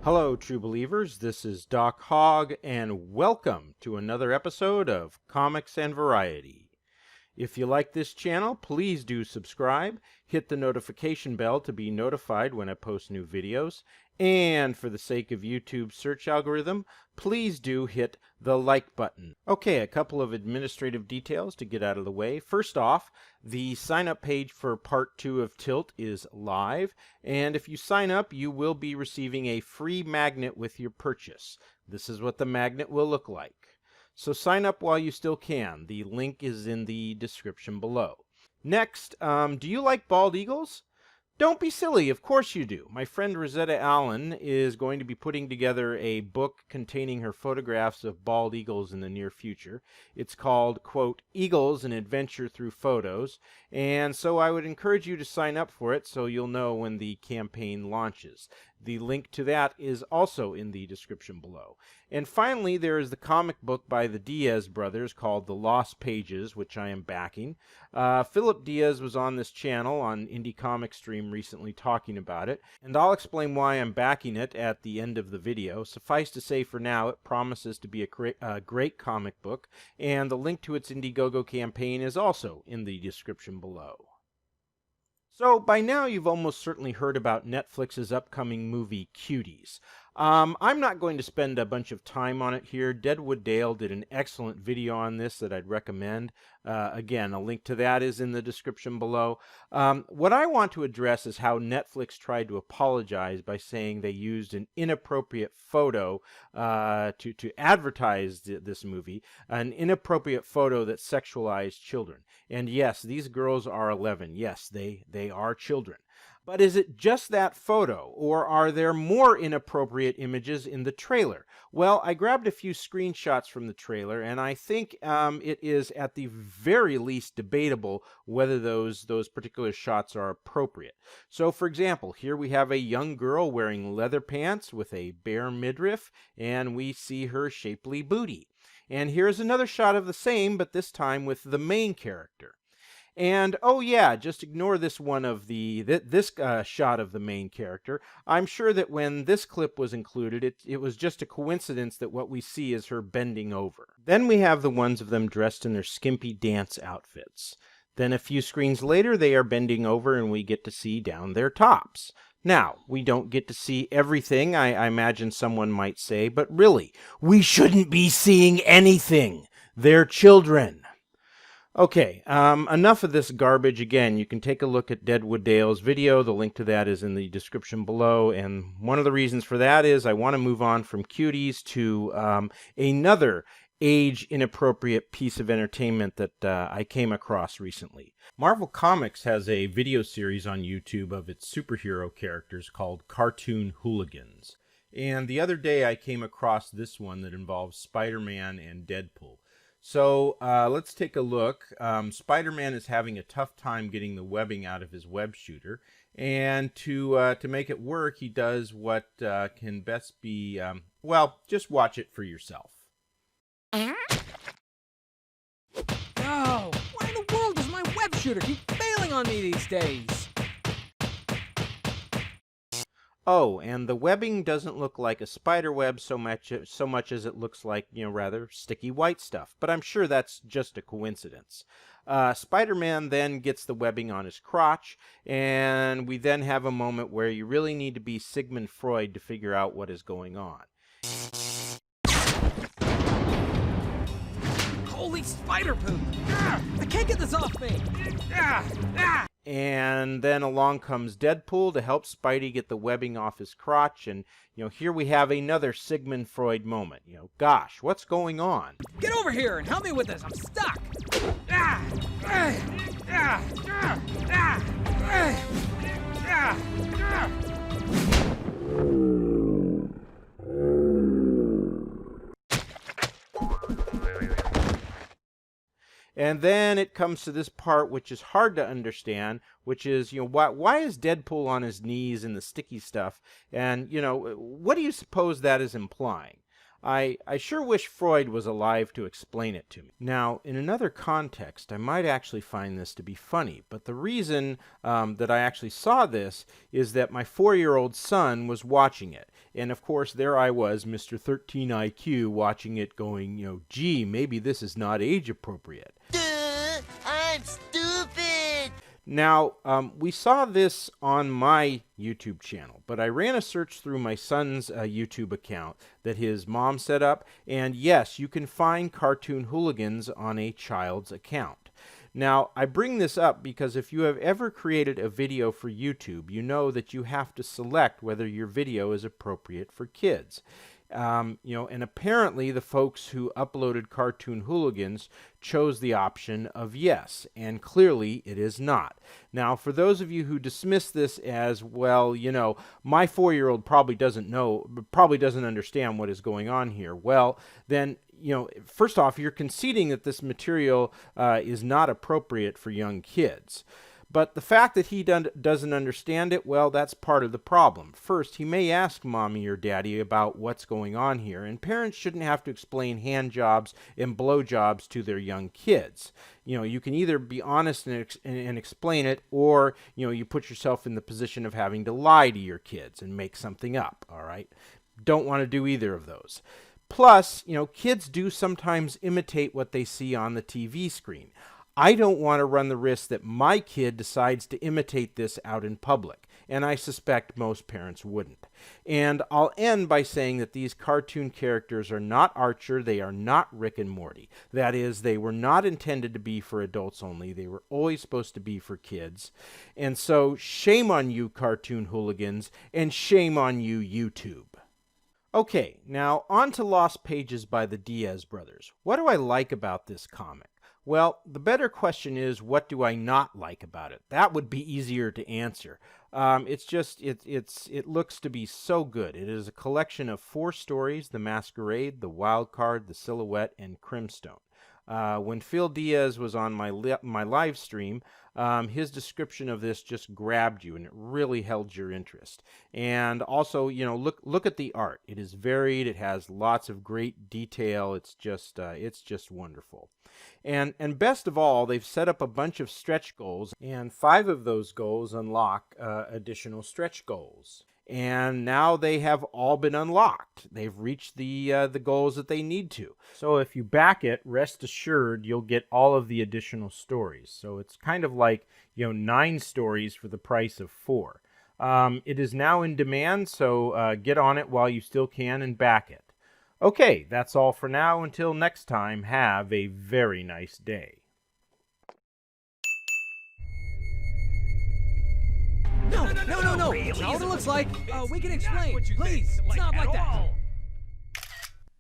Hello, true believers. This is Doc Hogg, and welcome to another episode of Comics and Variety. If you like this channel, please do subscribe, hit the notification bell to be notified when I post new videos, and for the sake of YouTube's search algorithm, please do hit the like button. Okay, a couple of administrative details to get out of the way. First off, the sign-up page for Part 2 of Tilt is live, and if you sign up, you will be receiving a free magnet with your purchase. This is what the magnet will look like. So sign up while you still can. The link is in the description below. Next, do you like bald eagles? Don't be silly, of course you do. My friend Rosetta Allen is going to be putting together a book containing her photographs of bald eagles in the near future. It's called, quote, Eagles, an Adventure Through Photos, and so I would encourage you to sign up for it so you'll know when the campaign launches. The link to that is also in the description below. And finally, there is the comic book by the Diaz brothers called The Lost Pages, which I am backing. Philip Diaz was on this channel on Indie Comic Stream recently talking about it, and I'll explain why I'm backing it at the end of the video. Suffice to say for now, it promises to be a great comic book, and the link to its Indiegogo campaign is also in the description below. So, by now you've almost certainly heard about Netflix's upcoming movie, Cuties. I'm not going to spend a bunch of time on it here. Deadwood Dale did an excellent video on this that I'd recommend. Again, a link to that is in the description below. What I want to address is how Netflix tried to apologize by saying they used an inappropriate photo to advertise this movie, an inappropriate photo that sexualized children. And yes, these girls are 11. Yes, they are children. But is it just that photo, or are there more inappropriate images in the trailer? Well, I grabbed a few screenshots from the trailer, and I think it is at the very least debatable whether those particular shots are appropriate. So, for example, here we have a young girl wearing leather pants with a bare midriff, and we see her shapely booty. And here's another shot of the same, but this time with the main character. And, oh yeah, just ignore this one of this shot of the main character. I'm sure that when this clip was included, it was just a coincidence that what we see is her bending over. Then we have the ones of them dressed in their skimpy dance outfits. Then a few screens later, they are bending over and we get to see down their tops. Now, we don't get to see everything, I imagine someone might say, but really, we shouldn't be seeing anything. They're children. Okay, enough of this garbage. Again, you can take a look at Deadwood Dale's video. The link to that is in the description below. And one of the reasons for that is I want to move on from Cuties to another age-inappropriate piece of entertainment that I came across recently. Marvel Comics has a video series on YouTube of its superhero characters called Cartoon Hooligans. And the other day I came across this one that involves Spiderman and Deadpool. So let's take a look. Spider-Man is having a tough time getting the webbing out of his web shooter, and to make it work, he does what can best be, well, just watch it for yourself. No! Why in the world does my web shooter keep failing on me these days? Oh, and the webbing doesn't look like a spider web so much as it looks like, rather sticky white stuff. But I'm sure that's just a coincidence. Spider-Man then gets the webbing on his crotch, and we then have a moment where you really need to be Sigmund Freud to figure out what is going on. Holy spider poop! I can't get this off me! And then along comes Deadpool to help Spidey get the webbing off his crotch, and here we have another Sigmund Freud moment. Gosh, what's going on? Get over here and help me with this! I'm stuck! And then it comes to this part which is hard to understand, which is, why is Deadpool on his knees in the sticky stuff? And, what do you suppose that is implying? I sure wish Freud was alive to explain it to me. Now, in another context, I might actually find this to be funny, but the reason that I actually saw this is that my 4-year-old son was watching it. And of course, there I was, Mr. 13 IQ, watching it going, gee, maybe this is not age appropriate. Duh, I'm stupid. Now, we saw this on my YouTube channel, but I ran a search through my son's YouTube account that his mom set up, and yes, you can find cartoon hooligans on a child's account. Now, I bring this up because if you have ever created a video for YouTube, you know that you have to select whether your video is appropriate for kids. And apparently the folks who uploaded Cartoon Hooligans chose the option of yes, and clearly it is not. Now, for those of you who dismiss this as, well, my 4-year-old probably doesn't understand what is going on here, well, then, first off, you're conceding that this material is not appropriate for young kids. But the fact that he doesn't understand it, well, that's part of the problem. First, he may ask mommy or daddy about what's going on here, and parents shouldn't have to explain hand jobs and blow jobs to their young kids. You can either be honest and explain it, or, you put yourself in the position of having to lie to your kids and make something up, all right? Don't want to do either of those. Plus, kids do sometimes imitate what they see on the TV screen. I don't want to run the risk that my kid decides to imitate this out in public, and I suspect most parents wouldn't. And I'll end by saying that these cartoon characters are not Archer, they are not Rick and Morty. That is, they were not intended to be for adults only, they were always supposed to be for kids. And so, shame on you, cartoon hooligans, and shame on you, YouTube. Okay, now on to Lost Pages by the Diaz brothers. What do I like about this comic? Well, the better question is, what do I not like about it? That would be easier to answer. It looks to be so good. It is a collection of 4 stories: The Masquerade, The Wild Card, The Silhouette, and Crimstone. When Phil Diaz was on my live stream, his description of this just grabbed you, and it really held your interest. And also, look at the art. It is varied. It has lots of great detail. It's just wonderful. And best of all, they've set up a bunch of stretch goals, and 5 of those goals unlock additional stretch goals. And now they have all been unlocked. They've reached the goals that they need to. So if you back it, rest assured you'll get all of the additional stories. So it's kind of like 9 stories for the price of 4. It is now in demand, so get on it while you still can and back it. Okay, that's all for now. Until next time, have a very nice day. No. That's not what it looks like. We can explain. Please, it's not like that.